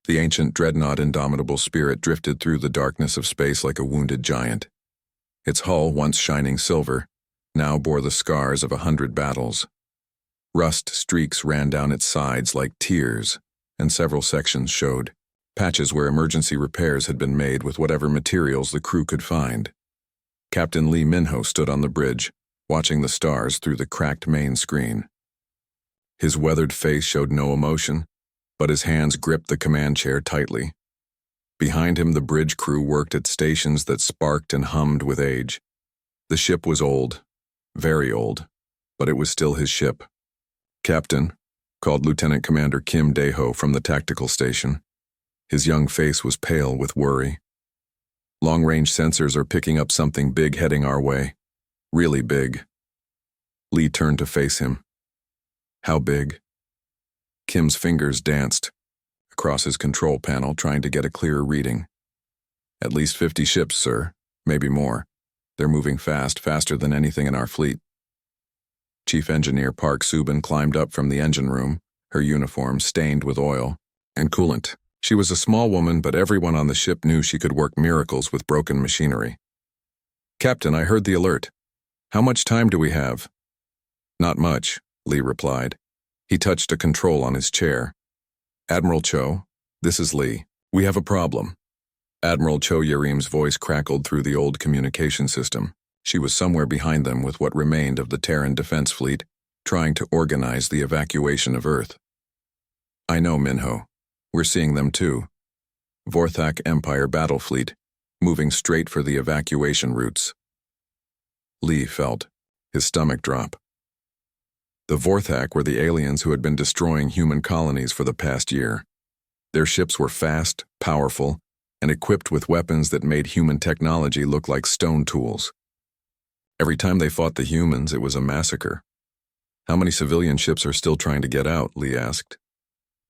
The ancient Dreadnought indomitable spirit drifted through the darkness of space like a wounded giant. Its hull, once shining silver, now bore the scars of 100 battles. Rust streaks ran down its sides like tears, and several sections showed patches where emergency repairs had been made with whatever materials the crew could find. Captain Lee Minho stood on the bridge, watching the stars through the cracked main screen. His weathered face showed no emotion, but his hands gripped the command chair tightly. Behind him, the bridge crew worked at stations that sparked and hummed with age. The ship was old, very old, but it was still his ship. "Captain," called Lieutenant Commander Kim Dae-ho from the tactical station. His young face was pale with worry. "Long-range sensors are picking up something big heading our way. Really big." Lee turned to face him. "How big?" Kim's fingers danced across his control panel, trying to get a clearer reading. "At least 50 ships, sir. Maybe more. They're moving fast, faster than anything in our fleet." Chief Engineer Park Subin climbed up from the engine room, her uniform stained with oil and coolant. She was a small woman, but everyone on the ship knew she could work miracles with broken machinery. "Captain, I heard the alert. How much time do we have?" "Not much," Lee replied. He touched a control on his chair. "Admiral Cho, this is Lee. We have a problem." Admiral Cho Yarim's voice crackled through the old communication system. She was somewhere behind them with what remained of the Terran Defense Fleet, trying to organize the evacuation of Earth. "I know, Minho. We're seeing them too. Vorthak Empire battle fleet, moving straight for the evacuation routes." Lee felt his stomach drop. The Vorthak were the aliens who had been destroying human colonies for the past year. Their ships were fast, powerful, and equipped with weapons that made human technology look like stone tools. Every time they fought the humans, it was a massacre. "How many civilian ships are still trying to get out?" Lee asked.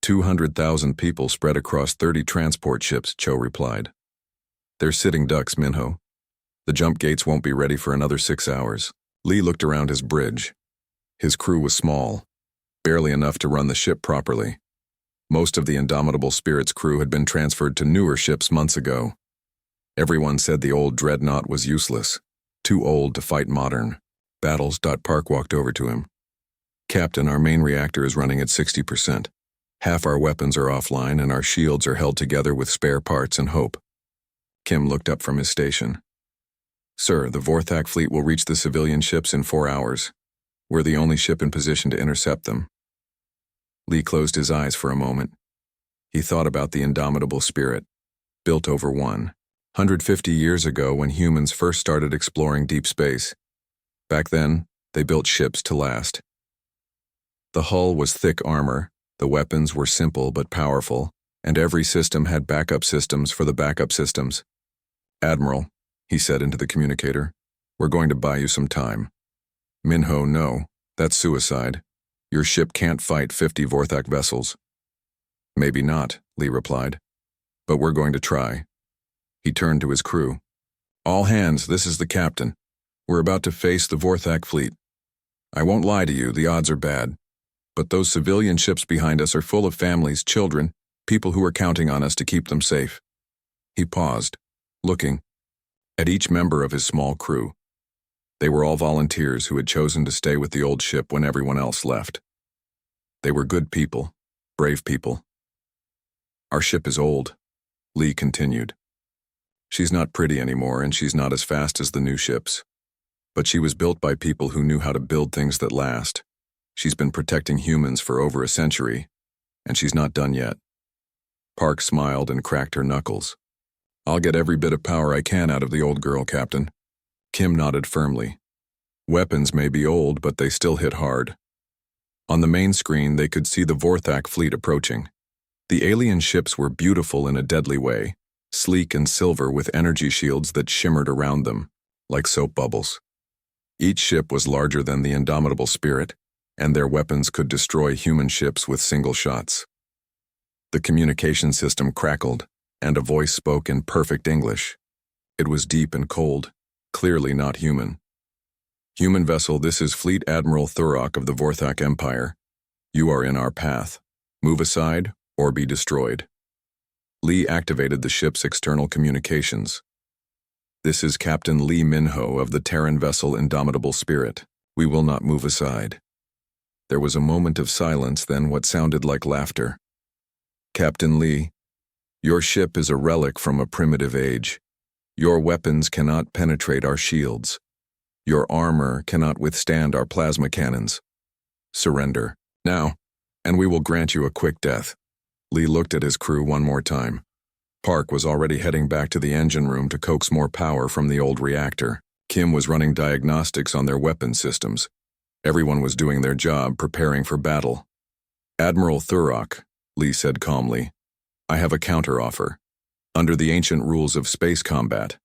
200,000 people spread across 30 transport ships, Cho replied. "They're sitting ducks, Minho. The jump gates won't be ready for another 6 hours." Lee looked around his bridge. His crew was small, barely enough to run the ship properly. Most of the Indomitable Spirit's crew had been transferred to newer ships months ago. Everyone said the old Dreadnought was useless, too old to fight modern battles. Park walked over to him. "Captain, our main reactor is running at 60%. Half our weapons are offline and our shields are held together with spare parts and hope." Kim looked up from his station. "Sir, the Vorthak fleet will reach the civilian ships in 4 hours. We're the only ship in position to intercept them." Lee closed his eyes for a moment. He thought about the Indomitable Spirit, built over 150 years ago when humans first started exploring deep space. Back then, they built ships to last. The hull was thick armor, the weapons were simple but powerful, and every system had backup systems for the backup systems. "Admiral," he said into the communicator, "we're going to buy you some time." "Minho, no. That's suicide. Your ship can't fight 50 Vorthak vessels." "Maybe not," Lee replied. "But we're going to try." He turned to his crew. "All hands, this is the captain. We're about to face the Vorthak fleet. I won't lie to you, the odds are bad. But those civilian ships behind us are full of families, children, people who are counting on us to keep them safe." He paused, looking at each member of his small crew. They were all volunteers who had chosen to stay with the old ship when everyone else left. They were good people, brave people. "Our ship is old," Lee continued. "She's not pretty anymore and she's not as fast as the new ships. But she was built by people who knew how to build things that last. She's been protecting humans for over a century, and she's not done yet." Park smiled and cracked her knuckles. "I'll get every bit of power I can out of the old girl, Captain." Kim nodded firmly. Weapons may be old, but they still hit hard. On the main screen, they could see the Vorthak fleet approaching. The alien ships were beautiful in a deadly way, sleek and silver with energy shields that shimmered around them, like soap bubbles. Each ship was larger than the Indomitable Spirit, and their weapons could destroy human ships with single shots. The communication system crackled, and a voice spoke in perfect English. It was deep and cold, clearly not human. "Human vessel, this is Fleet Admiral Thurok of the Vorthak Empire. You are in our path. Move aside or be destroyed." Lee activated the ship's external communications. "This is Captain Lee Minho of the Terran vessel Indomitable Spirit. We will not move aside." There was a moment of silence, then what sounded like laughter. "Captain Lee, your ship is a relic from a primitive age. Your weapons cannot penetrate our shields. Your armor cannot withstand our plasma cannons. Surrender, now, and we will grant you a quick death." Lee looked at his crew one more time. Park was already heading back to the engine room to coax more power from the old reactor. Kim was running diagnostics on their weapon systems. Everyone was doing their job, preparing for battle. "Admiral Thurrock," Lee said calmly, "I have a counteroffer. Under the ancient rules of space combat,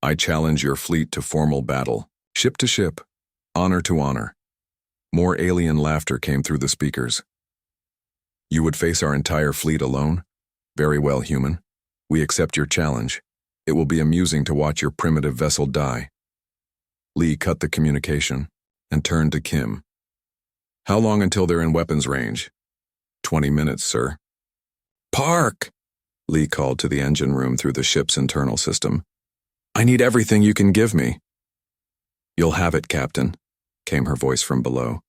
I challenge your fleet to formal battle, ship to ship, honor to honor." More alien laughter came through the speakers. "You would face our entire fleet alone? Very well, human. We accept your challenge. It will be amusing to watch your primitive vessel die." Lee cut the communication and turned to Kim. "How long until they're in weapons range?" 20 minutes, sir." "Park!" Lee called to the engine room through the ship's internal system. "I need everything you can give me." "You'll have it, Captain," came her voice from below.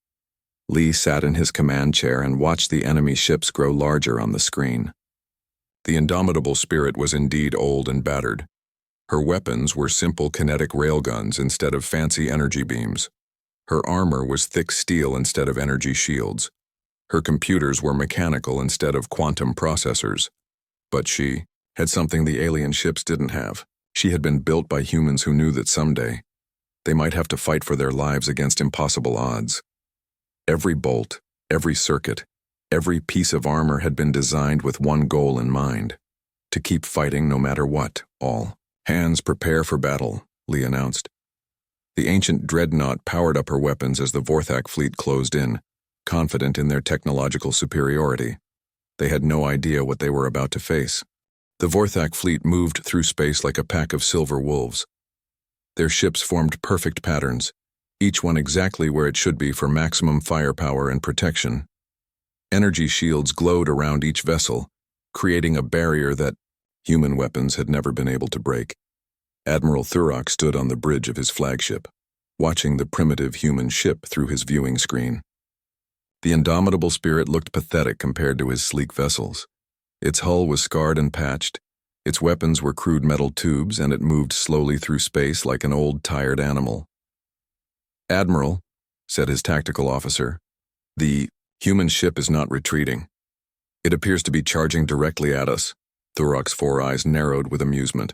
Lee sat in his command chair and watched the enemy ships grow larger on the screen. The Indomitable Spirit was indeed old and battered. Her weapons were simple kinetic railguns instead of fancy energy beams. Her armor was thick steel instead of energy shields. Her computers were mechanical instead of quantum processors. But she had something the alien ships didn't have. She had been built by humans who knew that someday they might have to fight for their lives against impossible odds. Every bolt, every circuit, every piece of armor had been designed with one goal in mind: to keep fighting no matter what. "All hands prepare for battle," Lee announced. The ancient Dreadnought powered up her weapons as the Vorthak fleet closed in, confident in their technological superiority. They had no idea what they were about to face. The Vorthak fleet moved through space like a pack of silver wolves. Their ships formed perfect patterns, each one exactly where it should be for maximum firepower and protection. Energy shields glowed around each vessel, creating a barrier that human weapons had never been able to break. Admiral Thurrock stood on the bridge of his flagship, watching the primitive human ship through his viewing screen. The Indomitable Spirit looked pathetic compared to his sleek vessels. Its hull was scarred and patched, its weapons were crude metal tubes, and it moved slowly through space like an old, tired animal. "Admiral," said his tactical officer, "the human ship is not retreating. It appears to be charging directly at us." Thurrock's four eyes narrowed with amusement.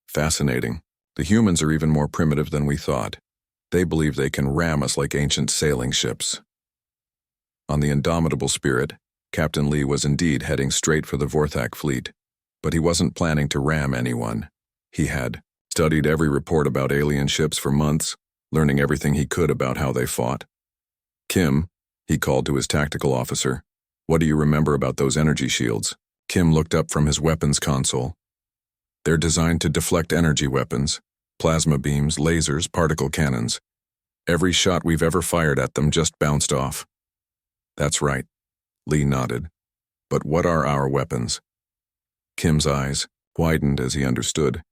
"Fascinating. The humans are even more primitive than we thought. They believe they can ram us like ancient sailing ships." On the Indomitable Spirit, Captain Lee was indeed heading straight for the Vorthak fleet, but he wasn't planning to ram anyone. He had studied every report about alien ships for months, learning everything he could about how they fought. "Kim," he called to his tactical officer, "what do you remember about those energy shields?" Kim looked up from his weapons console. "They're designed to deflect energy weapons, plasma beams, lasers, particle cannons. Every shot we've ever fired at them just bounced off." "That's right," Lee nodded. "But what are our weapons?" Kim's eyes widened as he understood.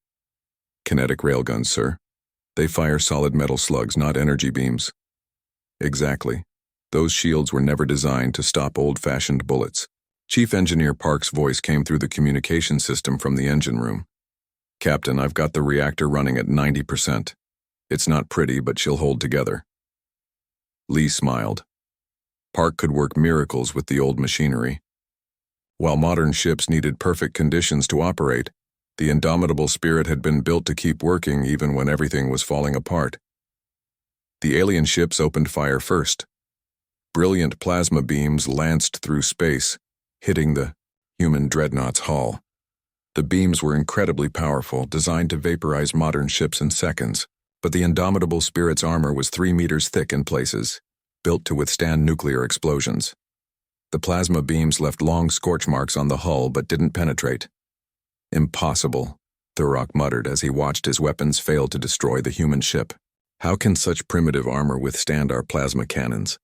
"Kinetic railguns, sir. They fire solid metal slugs, not energy beams." "Exactly. Those shields were never designed to stop old-fashioned bullets." Chief Engineer Park's voice came through the communication system from the engine room. "Captain, I've got the reactor running at 90%. It's not pretty, but she'll hold together." Lee smiled. Park could work miracles with the old machinery. While modern ships needed perfect conditions to operate, the Indomitable Spirit had been built to keep working even when everything was falling apart. The alien ships opened fire first. Brilliant plasma beams lanced through space, hitting the human Dreadnought's hull. The beams were incredibly powerful, designed to vaporize modern ships in seconds, but the Indomitable Spirit's armor was 3 meters thick in places, built to withstand nuclear explosions. The plasma beams left long scorch marks on the hull but didn't penetrate. "Impossible," Thurrock muttered as he watched his weapons fail to destroy the human ship. "How can such primitive armor withstand our plasma cannons?"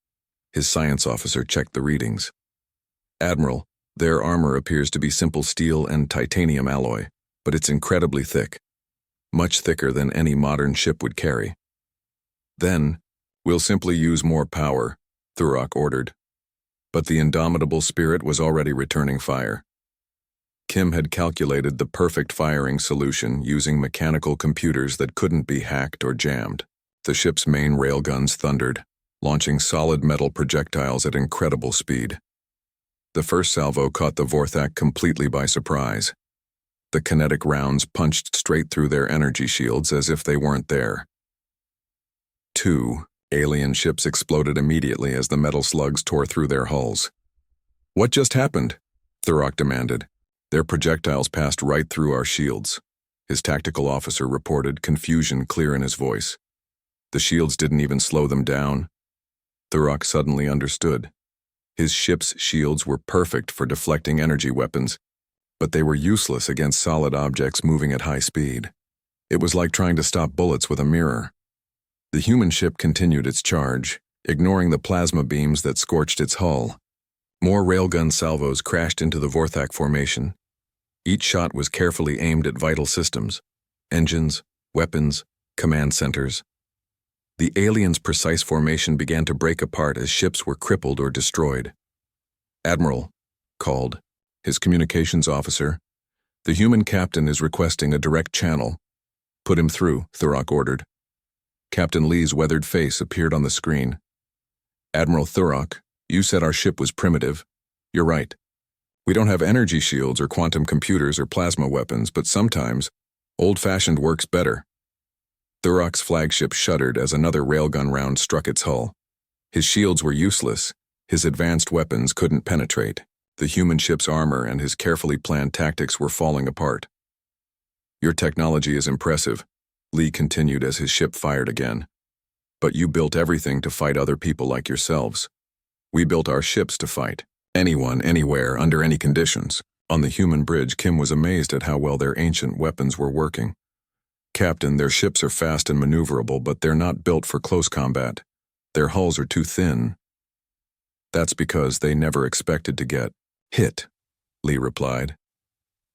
His science officer checked the readings. "Admiral, Their armor appears to be simple steel and titanium alloy, but it's incredibly thick, much thicker than any modern ship would carry. Then, we'll simply use more power, Thurok ordered. But the indomitable spirit was already returning fire. Kim had calculated the perfect firing solution using mechanical computers that couldn't be hacked or jammed. The ship's main railguns thundered, launching solid metal projectiles at incredible speed. The first salvo caught the Vorthak completely by surprise. The kinetic rounds punched straight through their energy shields as if they weren't there. 2 alien ships exploded immediately as the metal slugs tore through their hulls. "What just happened?" Thurok demanded. "Their projectiles passed right through our shields," his tactical officer reported, confusion clear in his voice. "The shields didn't even slow them down." Thurok suddenly understood. His ship's shields were perfect for deflecting energy weapons, but they were useless against solid objects moving at high speed. It was like trying to stop bullets with a mirror. The human ship continued its charge, ignoring the plasma beams that scorched its hull. More railgun salvos crashed into the Vorthak formation. Each shot was carefully aimed at vital systems, engines, weapons, command centers. The aliens' precise formation began to break apart as ships were crippled or destroyed. "Admiral," called his communications officer, "the human captain is requesting a direct channel." "Put him through," Thurok ordered. Captain Lee's weathered face appeared on the screen. "Admiral Thurok, you said our ship was primitive. You're right. We don't have energy shields or quantum computers or plasma weapons, but sometimes old-fashioned works better." Thurok's flagship shuddered as another railgun round struck its hull. His shields were useless. His advanced weapons couldn't penetrate. The human ship's armor and his carefully planned tactics were falling apart. "Your technology is impressive," Lee continued as his ship fired again. "But you built everything to fight other people like yourselves. We built our ships to fight anyone, anywhere, under any conditions." On the human bridge, Kim was amazed at how well their ancient weapons were working. "Captain, their ships are fast and maneuverable, but they're not built for close combat. Their hulls are too thin." "That's because they never expected to get hit," Lee replied.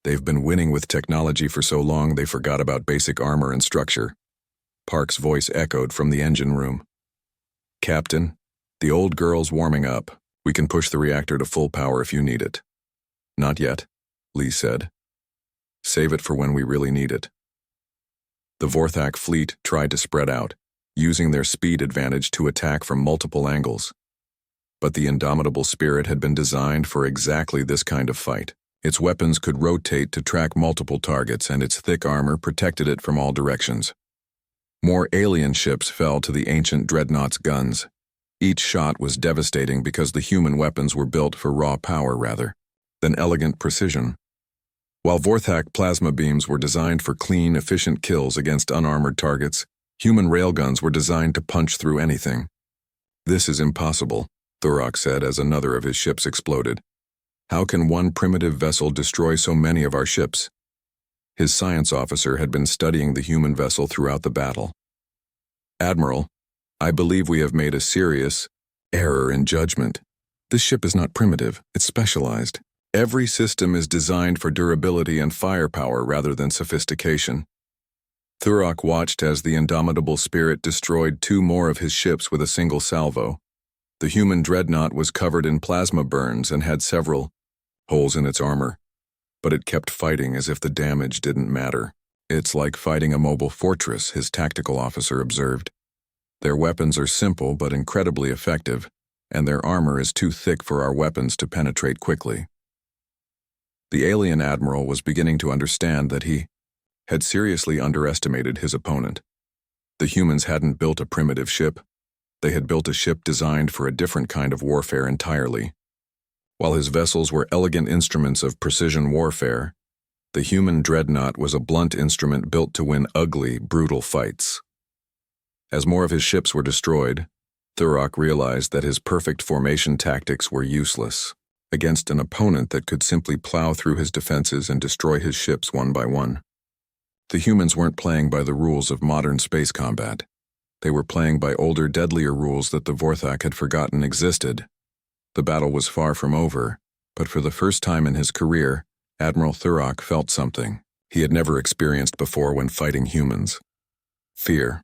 "They've been winning with technology for so long they forgot about basic armor and structure." Park's voice echoed from the engine room. "Captain, the old girl's warming up. We can push the reactor to full power if you need it." "Not yet," Lee said. "Save it for when we really need it." The Vorthak fleet tried to spread out, using their speed advantage to attack from multiple angles. But the indomitable spirit had been designed for exactly this kind of fight. Its weapons could rotate to track multiple targets, and its thick armor protected it from all directions. More alien ships fell to the ancient Dreadnought's guns. Each shot was devastating because the human weapons were built for raw power rather than elegant precision. While Vorthak plasma beams were designed for clean, efficient kills against unarmored targets, human railguns were designed to punch through anything. "This is impossible," Thurok said as another of his ships exploded. "How can one primitive vessel destroy so many of our ships?" His science officer had been studying the human vessel throughout the battle. "Admiral, I believe we have made a serious error in judgment. This ship is not primitive, it's specialized. Every system is designed for durability and firepower rather than sophistication." Thurok watched as the indomitable spirit destroyed 2 more of his ships with a single salvo. The human dreadnought was covered in plasma burns and had several holes in its armor, but it kept fighting as if the damage didn't matter. "It's like fighting a mobile fortress," his tactical officer observed. "Their weapons are simple but incredibly effective, and their armor is too thick for our weapons to penetrate quickly." The alien admiral was beginning to understand that he had seriously underestimated his opponent. The humans hadn't built a primitive ship. They had built a ship designed for a different kind of warfare entirely. While his vessels were elegant instruments of precision warfare, the human dreadnought was a blunt instrument built to win ugly, brutal fights. As more of his ships were destroyed, Thurok realized that his perfect formation tactics were useless against an opponent that could simply plow through his defenses and destroy his ships one by one. The humans weren't playing by the rules of modern space combat. They were playing by older, deadlier rules that the Vorthak had forgotten existed. The battle was far from over, But for the first time in his career, Admiral Thurrock felt something he had never experienced before when fighting humans. Fear.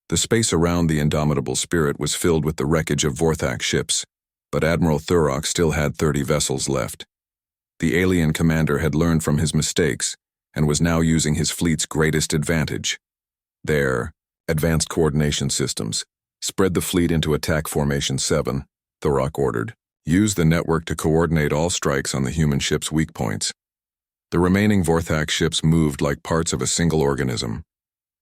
The space around the indomitable spirit was filled with the wreckage of Vorthak ships, but Admiral Thurrock still had 30 vessels left. The alien commander had learned from his mistakes and was now using his fleet's greatest advantage: their advanced coordination systems. Spread the fleet into attack formation 7, Thurrock ordered. Use the network to coordinate all strikes on the human ship's weak points. The remaining Vorthak ships moved like parts of a single organism.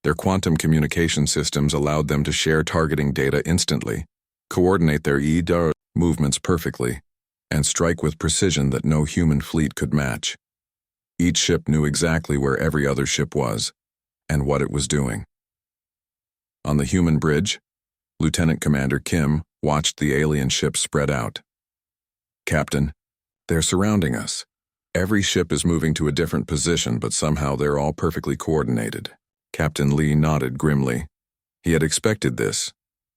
Their quantum communication systems allowed them to share targeting data instantly, coordinate their EDAR movements perfectly, and strike with precision that no human fleet could match. Each ship knew exactly where every other ship was, and what it was doing. On the human bridge, Lieutenant Commander Kim watched the alien ships spread out. "Captain, they're surrounding us. Every ship is moving to a different position, but somehow they're all perfectly coordinated." Captain Lee nodded grimly. He had expected this.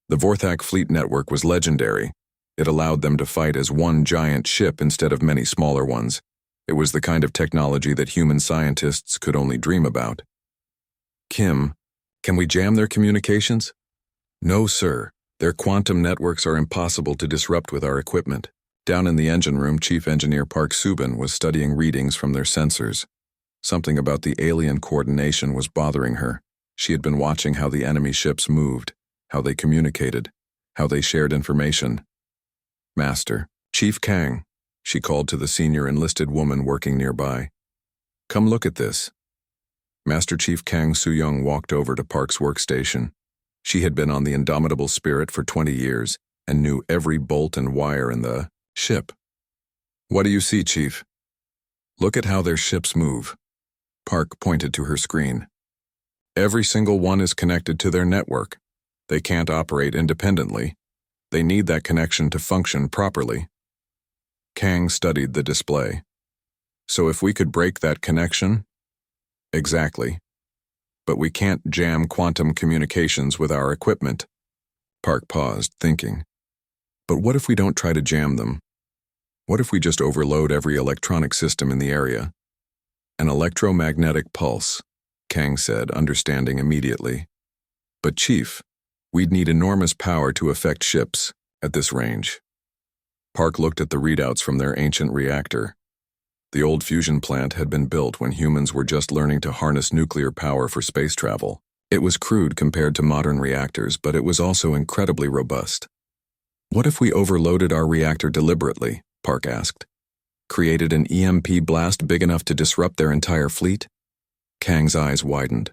The Vorthak fleet network was legendary. It allowed them to fight as one giant ship instead of many smaller ones. It was the kind of technology that human scientists could only dream about. "Kim, can we jam their communications?" "No, sir. Their quantum networks are impossible to disrupt with our equipment." Down in the engine room, Chief Engineer Park Subin was studying readings from their sensors. Something about the alien coordination was bothering her. She had been watching how the enemy ships moved, how they communicated, how they shared information. "Master, Chief Kang," she called to the senior enlisted woman working nearby. "Come look at this." Master Chief Kang Soo-young walked over to Park's workstation. She had been on the indomitable spirit for 20 years and knew every bolt and wire in the ship. "What do you see, Chief?" "Look at how their ships move." Park pointed to her screen. "Every single one is connected to their network. They can't operate independently. They need that connection to function properly." Kang studied the display. "So if we could break that connection?" "Exactly. But we can't jam quantum communications with our equipment." Park paused, thinking. "But what if we don't try to jam them? What if we just overload every electronic system in the area?" "An electromagnetic pulse," Kang said, understanding immediately. "But Chief, we'd need enormous power to affect ships at this range." Park looked at the readouts from their ancient reactor. The old fusion plant had been built when humans were just learning to harness nuclear power for space travel. It was crude compared to modern reactors, but it was also incredibly robust. "What if we overloaded our reactor deliberately?" Park asked. "Created an EMP blast big enough to disrupt their entire fleet?" Kang's eyes widened.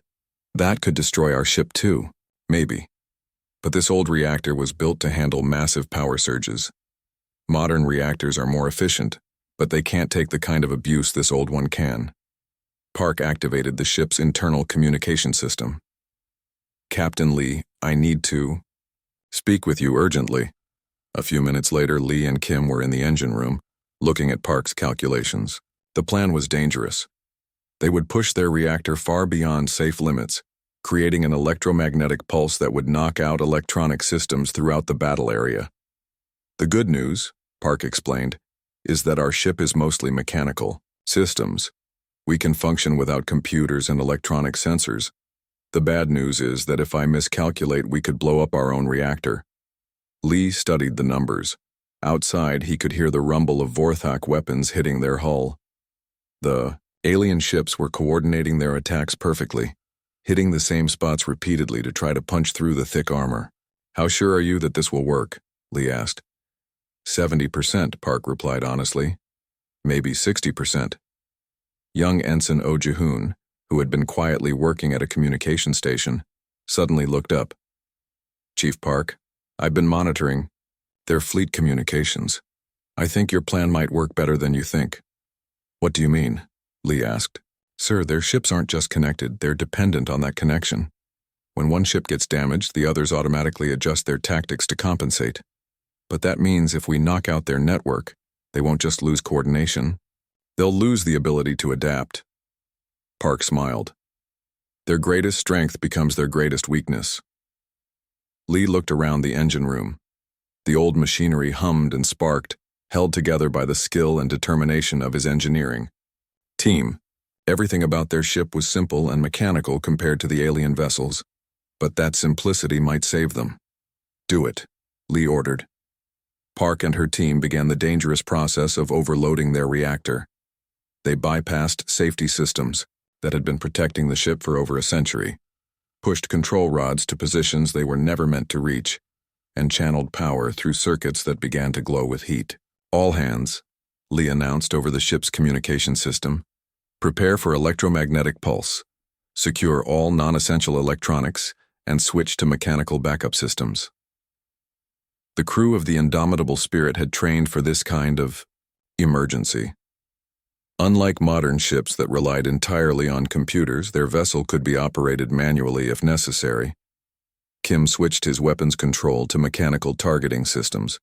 "That could destroy our ship too, maybe. But this old reactor was built to handle massive power surges. Modern reactors are more efficient, but they can't take the kind of abuse this old one can." Park activated the ship's internal communication system. "Captain Lee, I need to speak with you urgently." A few minutes later, Lee and Kim were in the engine room, looking at Park's calculations. The plan was dangerous. They would push their reactor far beyond safe limits, creating an electromagnetic pulse that would knock out electronic systems throughout the battle area. "The good news," Park explained, "is that our ship is mostly mechanical systems. We can function without computers and electronic sensors. The bad news is that if I miscalculate, we could blow up our own reactor." Lee studied the numbers. Outside, he could hear the rumble of Vorthak weapons hitting their hull. The alien ships were coordinating their attacks perfectly, hitting the same spots repeatedly to try to punch through the thick armor. "How sure are you that this will work?" Lee asked. 70%, Park replied honestly. "Maybe 60%. Young Ensign Oh Jihoon, who had been quietly working at a communication station, suddenly looked up. "Chief Park, I've been monitoring their fleet communications. I think your plan might work better than you think." "What do you mean?" Lee asked. "Sir, their ships aren't just connected, they're dependent on that connection. When one ship gets damaged, the others automatically adjust their tactics to compensate. But that means if we knock out their network, they won't just lose coordination. They'll lose the ability to adapt." Park smiled. "Their greatest strength becomes their greatest weakness." Lee looked around the engine room. The old machinery hummed and sparked, held together by the skill and determination of his engineering team. Everything about their ship was simple and mechanical compared to the alien vessels, but that simplicity might save them. "Do it," Lee ordered. Park and her team began the dangerous process of overloading their reactor. They bypassed safety systems that had been protecting the ship for over a century, pushed control rods to positions they were never meant to reach, and channeled power through circuits that began to glow with heat. "All hands," Lee announced over the ship's communication system. "Prepare for electromagnetic pulse. Secure all non-essential electronics and switch to mechanical backup systems." The crew of the Indomitable Spirit had trained for this kind of emergency. Unlike modern ships that relied entirely on computers, their vessel could be operated manually if necessary. Kim switched his weapons control to mechanical targeting systems.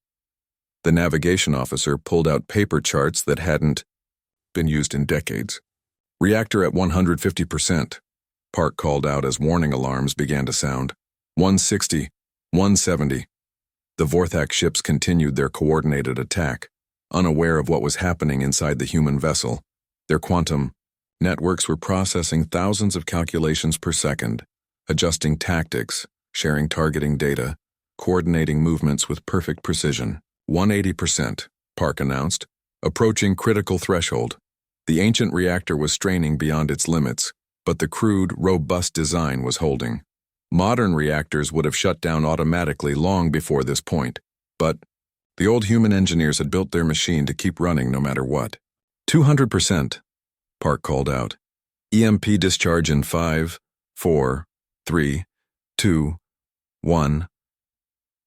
The navigation officer pulled out paper charts that hadn't been used in decades. "Reactor at 150%, Park called out as warning alarms began to sound. 160, 170. The Vorthak ships continued their coordinated attack, unaware of what was happening inside the human vessel. Their quantum networks were processing thousands of calculations per second, adjusting tactics, sharing targeting data, coordinating movements with perfect precision. 180%, Park announced, approaching critical threshold. The ancient reactor was straining beyond its limits, but the crude, robust design was holding. Modern reactors would have shut down automatically long before this point, but the old human engineers had built their machine to keep running no matter what. 200%, Park called out. EMP discharge in 5, 4, 3, 2, 1.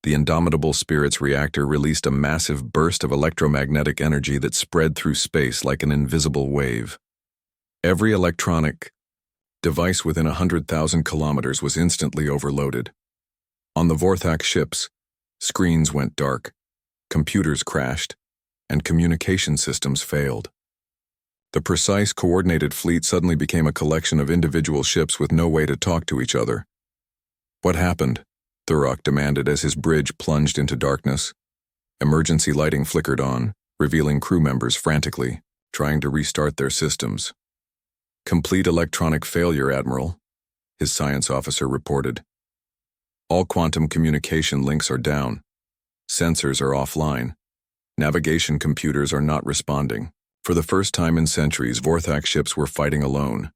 The Indomitable Spirit's reactor released a massive burst of electromagnetic energy that spread through space like an invisible wave. Every electronic device within 100,000 kilometers was instantly overloaded. On the Vorthak ships, screens went dark, computers crashed, and communication systems failed. The precise, coordinated fleet suddenly became a collection of individual ships with no way to talk to each other. "What happened?" Thurok demanded as his bridge plunged into darkness. Emergency lighting flickered on, revealing crew members frantically, trying to restart their systems. "Complete electronic failure, Admiral," his science officer reported. "All quantum communication links are down. Sensors are offline. Navigation computers are not responding." For the first time in centuries, Vorthak ships were fighting alone.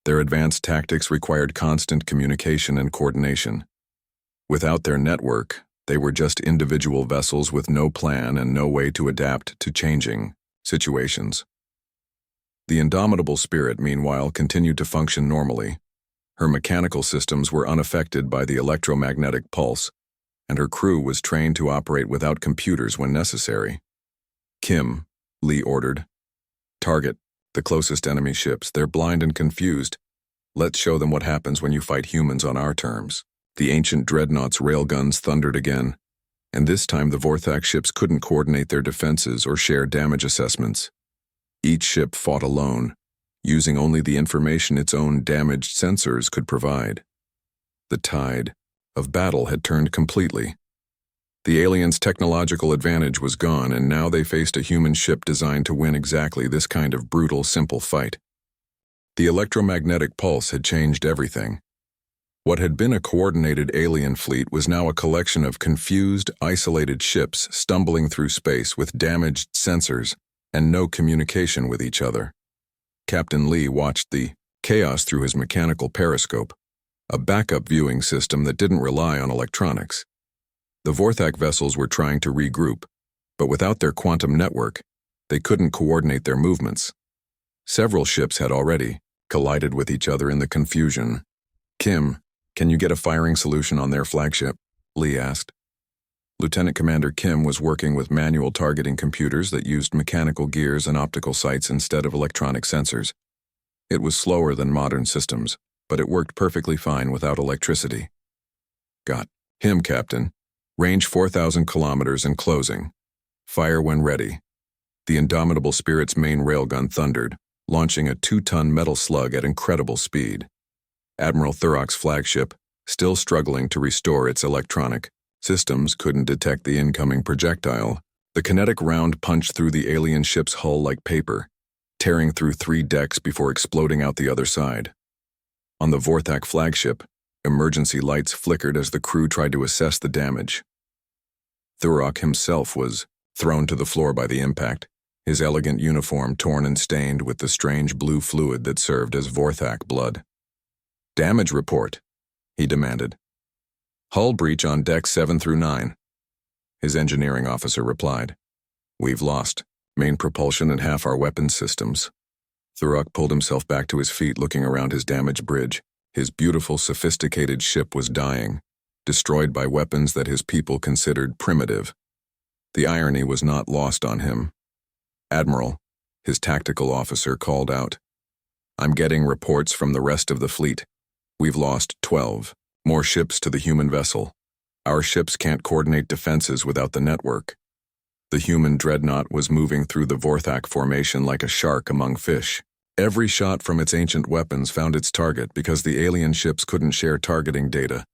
Their advanced tactics required constant communication and coordination. Without their network, they were just individual vessels with no plan and no way to adapt to changing situations. The Indomitable Spirit, meanwhile, continued to function normally. Her mechanical systems were unaffected by the electromagnetic pulse, and her crew was trained to operate without computers when necessary. "Kim," Lee ordered. "Target the closest enemy ships. They're blind and confused. Let's show them what happens when you fight humans on our terms." The ancient Dreadnought's railguns thundered again, and this time the Vorthak ships couldn't coordinate their defenses or share damage assessments. Each ship fought alone, using only the information its own damaged sensors could provide. The tide of battle had turned completely. The aliens' technological advantage was gone, and now they faced a human ship designed to win exactly this kind of brutal, simple fight. The electromagnetic pulse had changed everything. What had been a coordinated alien fleet was now a collection of confused, isolated ships stumbling through space with damaged sensors and no communication with each other. Captain Lee watched the chaos through his mechanical periscope, a backup viewing system that didn't rely on electronics. The Vorthak vessels were trying to regroup, but without their quantum network, they couldn't coordinate their movements. Several ships had already collided with each other in the confusion. "Kim, can you get a firing solution on their flagship?" Lee asked. Lieutenant Commander Kim was working with manual targeting computers that used mechanical gears and optical sights instead of electronic sensors. It was slower than modern systems, but it worked perfectly fine without electricity. "Got him, Captain. Range 4,000 kilometers and closing. Fire when ready." The Indomitable Spirit's main railgun thundered, launching a 2-ton metal slug at incredible speed. Admiral Thurok's flagship, still struggling to restore its electronic systems, couldn't detect the incoming projectile, The kinetic round punched through the alien ship's hull like paper, tearing through 3 decks before exploding out the other side. On the Vorthak flagship, emergency lights flickered as the crew tried to assess the damage. Thurok himself was thrown to the floor by the impact, his elegant uniform torn and stained with the strange blue fluid that served as Vorthak blood. "Damage report," he demanded. "Hull breach on decks 7 through 9. His engineering officer replied. "We've lost main propulsion and half our weapons systems." Thurok pulled himself back to his feet, looking around his damaged bridge. His beautiful, sophisticated ship was dying, destroyed by weapons that his people considered primitive. The irony was not lost on him. "Admiral," his tactical officer called out, "I'm getting reports from the rest of the fleet. We've lost 12 more ships to the human vessel. Our ships can't coordinate defenses without the network." The human dreadnought was moving through the Vorthak formation like a shark among fish. Every shot from its ancient weapons found its target because the alien ships couldn't share targeting data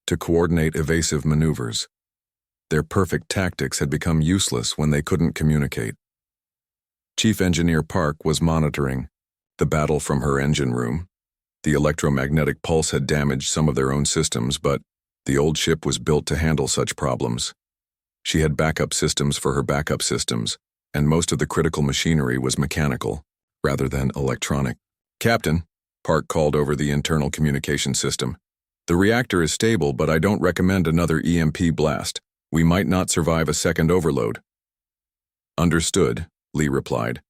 to coordinate evasive maneuvers. Their perfect tactics had become useless when they couldn't communicate. Chief Engineer Park was monitoring the battle from her engine room. The electromagnetic pulse had damaged some of their own systems, but the old ship was built to handle such problems. She had backup systems for her backup systems, and most of the critical machinery was mechanical, rather than electronic. "Captain," Park called over the internal communication system, "the reactor is stable, but I don't recommend another EMP blast. We might not survive a second overload." "Understood," Lee replied.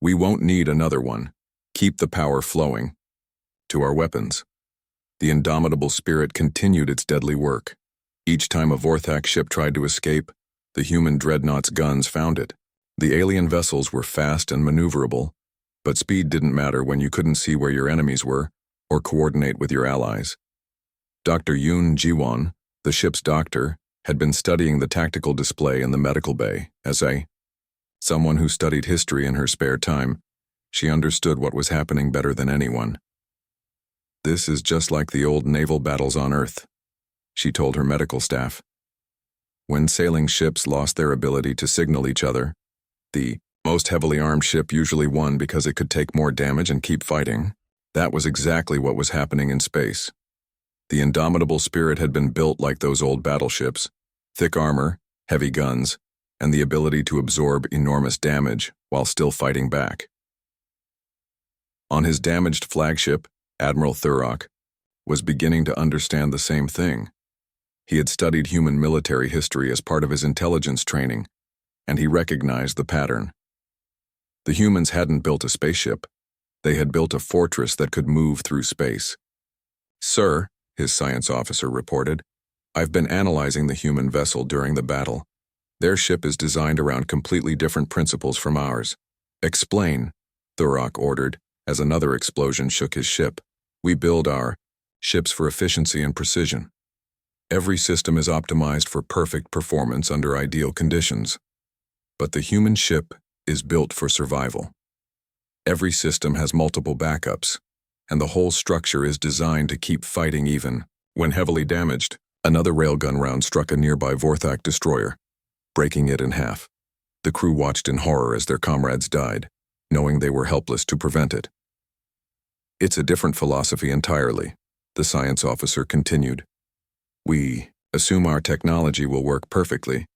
"We won't need another one. Keep the power flowing." To our weapons. The indomitable spirit continued its deadly work. Each time a Vorthak ship tried to escape, the human dreadnought's guns found it. The alien vessels were fast and maneuverable, but speed didn't matter when you couldn't see where your enemies were or coordinate with your allies. Dr. Yoon Jiwon, the ship's doctor, had been studying the tactical display in the medical bay. As someone who studied history in her spare time, she understood what was happening better than anyone. "This is just like the old naval battles on Earth," she told her medical staff. When sailing ships lost their ability to signal each other, the most heavily armed ship usually won because it could take more damage and keep fighting. That was exactly what was happening in space. The indomitable spirit had been built like those old battleships: thick armor, heavy guns, and the ability to absorb enormous damage while still fighting back. On his damaged flagship, Admiral Thurok was beginning to understand the same thing. He had studied human military history as part of his intelligence training, and he recognized the pattern. The humans hadn't built a spaceship. They had built a fortress that could move through space. "Sir," his science officer reported, "I've been analyzing the human vessel during the battle. Their ship is designed around completely different principles from ours." "Explain," Thurok ordered, as another explosion shook his ship. "We build our ships for efficiency and precision. Every system is optimized for perfect performance under ideal conditions. But the human ship is built for survival. Every system has multiple backups, and the whole structure is designed to keep fighting even when heavily damaged." Another railgun round struck a nearby Vorthak destroyer, breaking it in half. The crew watched in horror as their comrades died, knowing they were helpless to prevent it. "It's a different philosophy entirely," the science officer continued. "We assume our technology will work perfectly.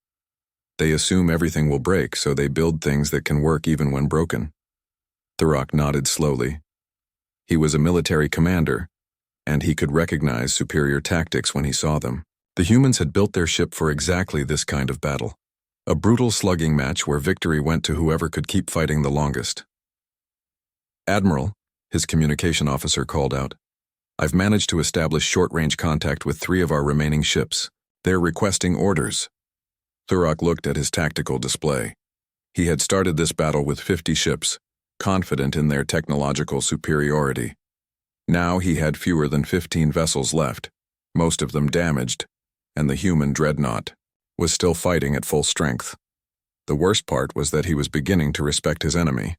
They assume everything will break, so they build things that can work even when broken." Thurok nodded slowly. He was a military commander, and he could recognize superior tactics when he saw them. The humans had built their ship for exactly this kind of battle. A brutal slugging match where victory went to whoever could keep fighting the longest. "Admiral," his communication officer called out, "I've managed to establish short-range contact with 3 of our remaining ships. They're requesting orders." Thurok looked at his tactical display. He had started this battle with 50 ships, confident in their technological superiority. Now he had fewer than 15 vessels left, most of them damaged, and the human dreadnought was still fighting at full strength. The worst part was that he was beginning to respect his enemy.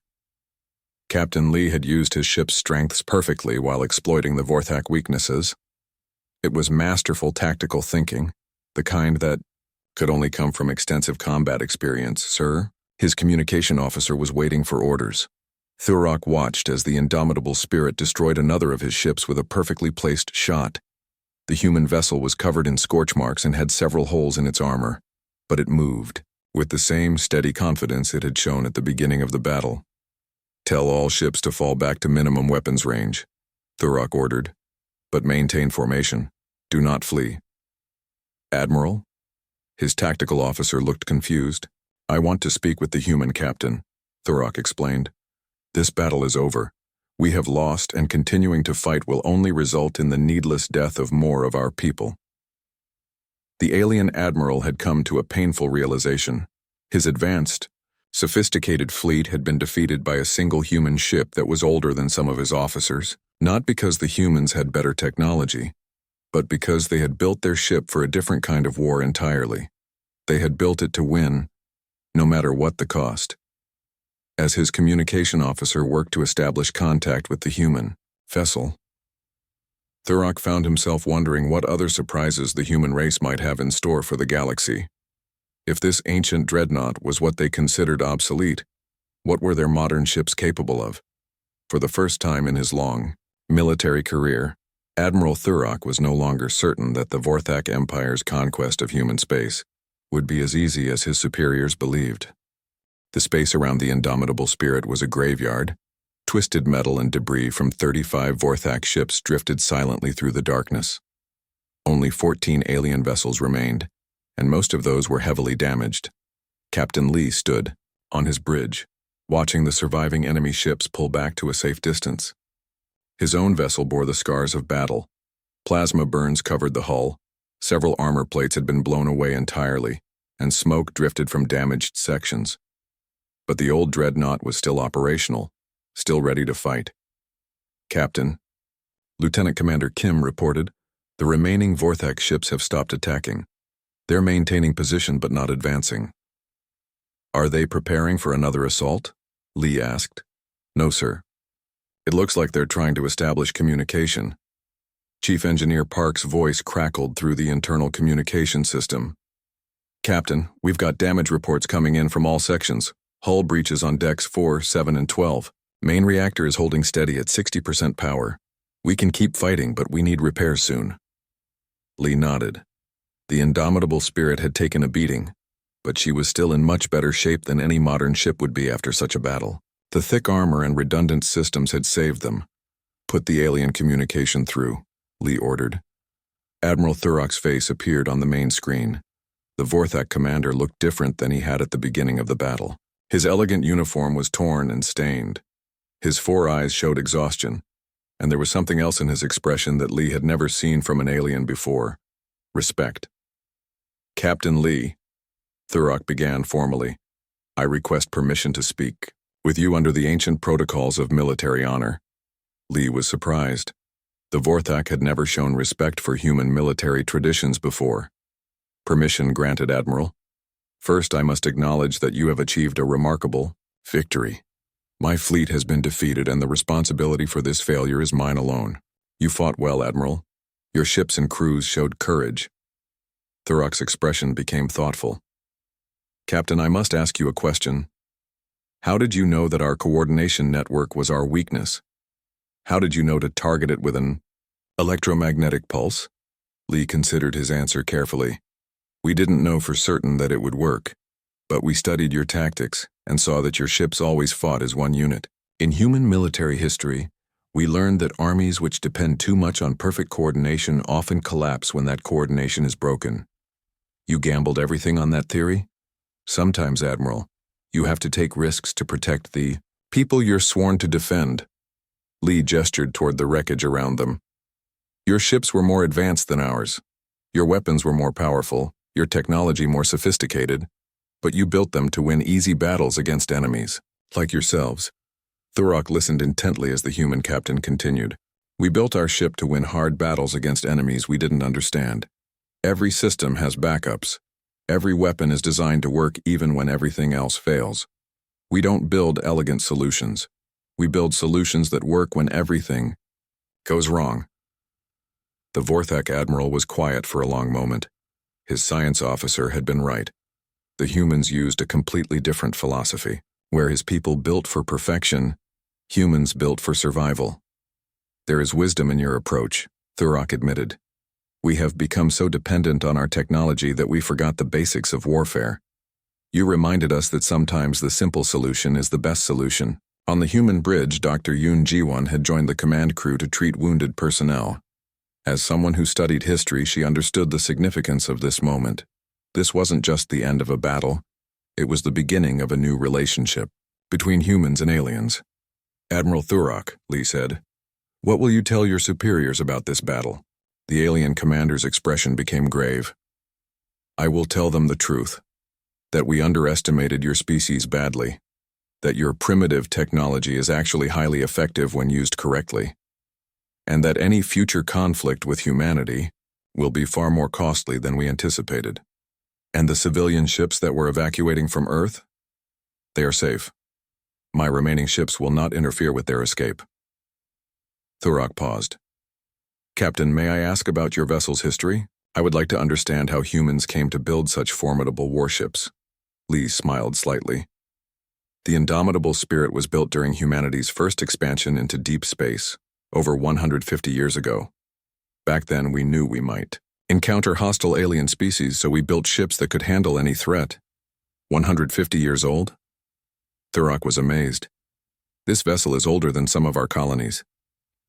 Captain Lee had used his ship's strengths perfectly while exploiting the Vorthak weaknesses. It was masterful tactical thinking, the kind that Could only come from extensive combat experience, sir. His communication officer was waiting for orders. Thurok watched as the indomitable spirit destroyed another of his ships with a perfectly placed shot. The human vessel was covered in scorch marks and had several holes in its armor, but it moved, with the same steady confidence it had shown at the beginning of the battle. Tell all ships to fall back to minimum weapons range, Thurok ordered, but maintain formation. Do not flee. Admiral? His tactical officer looked confused. I want to speak with the human captain, Thurok explained. This battle is over. We have lost, and continuing to fight will only result in the needless death of more of our people. The alien admiral had come to a painful realization. His advanced, sophisticated fleet had been defeated by a single human ship that was older than some of his officers, not because the humans had better technology, but because they had built their ship for a different kind of war entirely. They had built it to win, no matter what the cost. As his communication officer worked to establish contact with the human vessel, Thurok found himself wondering what other surprises the human race might have in store for the galaxy. If this ancient dreadnought was what they considered obsolete, what were their modern ships capable of? For the first time in his long military career, Admiral Thurok was no longer certain that the Vorthak Empire's conquest of human space would be as easy as his superiors believed. The space around the indomitable spirit was a graveyard. Twisted metal and debris from 35 Vorthak ships drifted silently through the darkness. Only 14 alien vessels remained, and most of those were heavily damaged. Captain Lee stood on his bridge, watching the surviving enemy ships pull back to a safe distance. His own vessel bore the scars of battle. Plasma burns covered the hull, several armor plates had been blown away entirely, and smoke drifted from damaged sections. But the old dreadnought was still operational, still ready to fight. Captain, Lieutenant Commander Kim reported, the remaining Vorthak ships have stopped attacking. They're maintaining position but not advancing. Are they preparing for another assault? Lee asked. No, sir. It looks like they're trying to establish communication. Chief Engineer Park's voice crackled through the internal communication system. Captain, we've got damage reports coming in from all sections. Hull breaches on decks 4, 7, and 12. Main reactor is holding steady at 60% power. We can keep fighting, but we need repairs soon. Lee nodded. The indomitable spirit had taken a beating, but she was still in much better shape than any modern ship would be after such a battle. The thick armor and redundant systems had saved them. Put the alien communication through, Lee ordered. Admiral Thurok's face appeared on the main screen. The Vorthak commander looked different than he had at the beginning of the battle. His elegant uniform was torn and stained. His 4 eyes showed exhaustion, and there was something else in his expression that Lee had never seen from an alien before. Respect. Captain Lee, Thurok began formally, I request permission to speak with you under the ancient protocols of military honor. Lee was surprised. The Vorthak had never shown respect for human military traditions before. Permission granted, Admiral. First, I must acknowledge that you have achieved a remarkable victory. My fleet has been defeated, and the responsibility for this failure is mine alone. You fought well, Admiral. Your ships and crews showed courage. Thurok's expression became thoughtful. Captain, I must ask you a question. How did you know that our coordination network was our weakness? How did you know to target it with an electromagnetic pulse? Lee considered his answer carefully. We didn't know for certain that it would work, but we studied your tactics and saw that your ships always fought as one unit. In human military history, we learned that armies which depend too much on perfect coordination often collapse when that coordination is broken. You gambled everything on that theory? Sometimes, Admiral, you have to take risks to protect the people you're sworn to defend. Lee gestured toward the wreckage around them. Your ships were more advanced than ours. Your weapons were more powerful, your technology more sophisticated, but you built them to win easy battles against enemies, like yourselves. Thurok listened intently as the human captain continued. We built our ship to win hard battles against enemies we didn't understand. Every system has backups. Every weapon is designed to work even when everything else fails. We don't build elegant solutions. We build solutions that work when everything goes wrong. The Vorthak Admiral was quiet for a long moment. His science officer had been right. The humans used a completely different philosophy. Where his people built for perfection, humans built for survival. There is wisdom in your approach, Thurok admitted. We have become so dependent on our technology that we forgot the basics of warfare. You reminded us that sometimes the simple solution is the best solution. On the human bridge, Dr. Yoon Ji-won had joined the command crew to treat wounded personnel. As someone who studied history, she understood the significance of this moment. This wasn't just the end of a battle. It was the beginning of a new relationship between humans and aliens. Admiral Thurok, Lee said, what will you tell your superiors about this battle? The alien commander's expression became grave. I will tell them the truth. That we underestimated your species badly. That your primitive technology is actually highly effective when used correctly. And that any future conflict with humanity will be far more costly than we anticipated. And the civilian ships that were evacuating from Earth? They are safe. My remaining ships will not interfere with their escape. Thurok paused. Captain, may I ask about your vessel's history? I would like to understand how humans came to build such formidable warships. Lee smiled slightly. The indomitable spirit was built during humanity's first expansion into deep space, over 150 years ago. Back then, we knew we might encounter hostile alien species, so we built ships that could handle any threat. 150 years old? Thurok was amazed. This vessel is older than some of our colonies.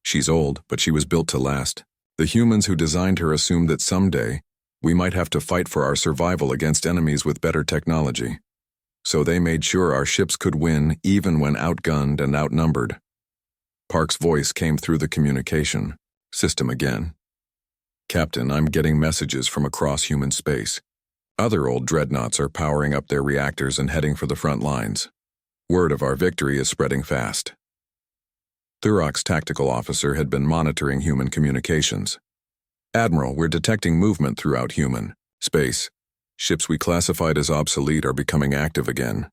She's old, but she was built to last. The humans who designed her assumed that someday, we might have to fight for our survival against enemies with better technology. So they made sure our ships could win even when outgunned and outnumbered. Park's voice came through the communication system again. Captain, I'm getting messages from across human space. Other old dreadnoughts are powering up their reactors and heading for the front lines. Word of our victory is spreading fast. Thurok's tactical officer had been monitoring human communications. Admiral, we're detecting movement throughout human space. Ships we classified as obsolete are becoming active again.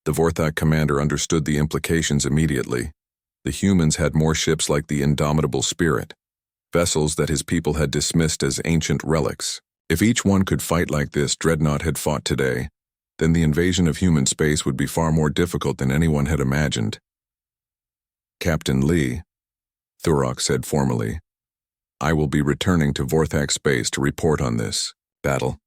The Vorthak commander understood the implications immediately. The humans had more ships like the Indomitable Spirit, vessels that his people had dismissed as ancient relics. If each one could fight like this Dreadnought had fought today, then the invasion of human space would be far more difficult than anyone had imagined. Captain Lee, Thurok said formally, I will be returning to Vorthak space to report on this battle.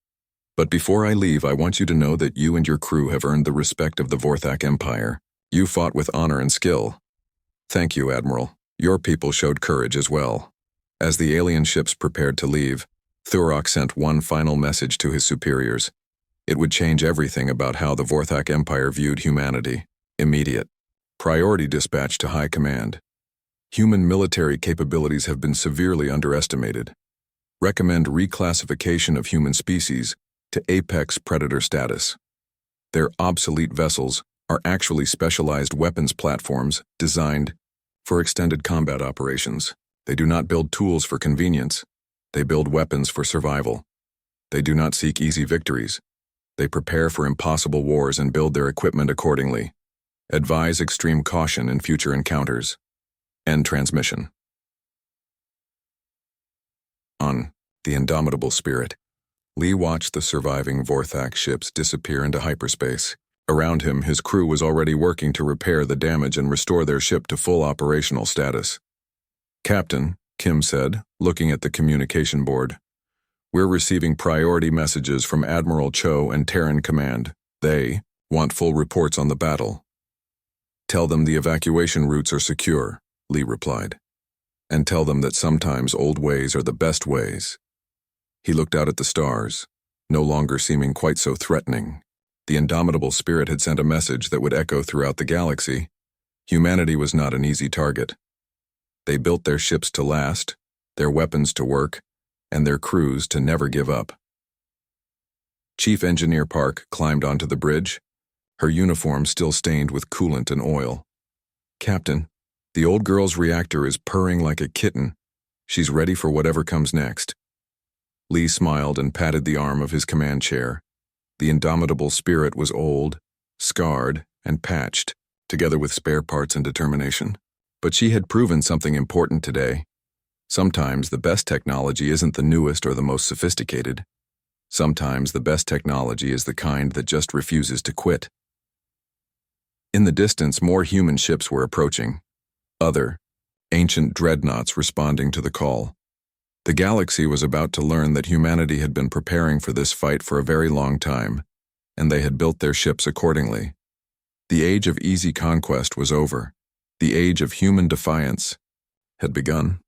But before I leave, I want you to know that you and your crew have earned the respect of the Vorthak Empire. You fought with honor and skill. Thank you, Admiral. Your people showed courage as well. As the alien ships prepared to leave, Thurok sent one final message to his superiors. It would change everything about how the Vorthak Empire viewed humanity. Immediate. Priority dispatch to High Command. Human military capabilities have been severely underestimated. Recommend reclassification of human species to apex predator status. Their obsolete vessels are actually specialized weapons platforms designed for extended combat operations. They do not build tools for convenience. They build weapons for survival. They do not seek easy victories. They prepare for impossible wars and build their equipment accordingly. Advise extreme caution in future encounters. End transmission. On the Indomitable Spirit, Lee watched the surviving Vorthak ships disappear into hyperspace. Around him, his crew was already working to repair the damage and restore their ship to full operational status. Captain, Kim said, looking at the communication board, we're receiving priority messages from Admiral Cho and Terran Command. They want full reports on the battle. Tell them the evacuation routes are secure, Lee replied. And tell them that sometimes old ways are the best ways. He looked out at the stars, no longer seeming quite so threatening. The Indomitable Spirit had sent a message that would echo throughout the galaxy. Humanity was not an easy target. They built their ships to last, their weapons to work, and their crews to never give up. Chief Engineer Park climbed onto the bridge, her uniform still stained with coolant and oil. Captain, the old girl's reactor is purring like a kitten. She's ready for whatever comes next. Lee smiled and patted the arm of his command chair. The Indomitable Spirit was old, scarred, and patched, together with spare parts and determination. But she had proven something important today. Sometimes the best technology isn't the newest or the most sophisticated. Sometimes the best technology is the kind that just refuses to quit. In the distance, more human ships were approaching. Other, ancient dreadnoughts responding to the call. The galaxy was about to learn that humanity had been preparing for this fight for a very long time, and they had built their ships accordingly. The age of easy conquest was over. The age of human defiance had begun.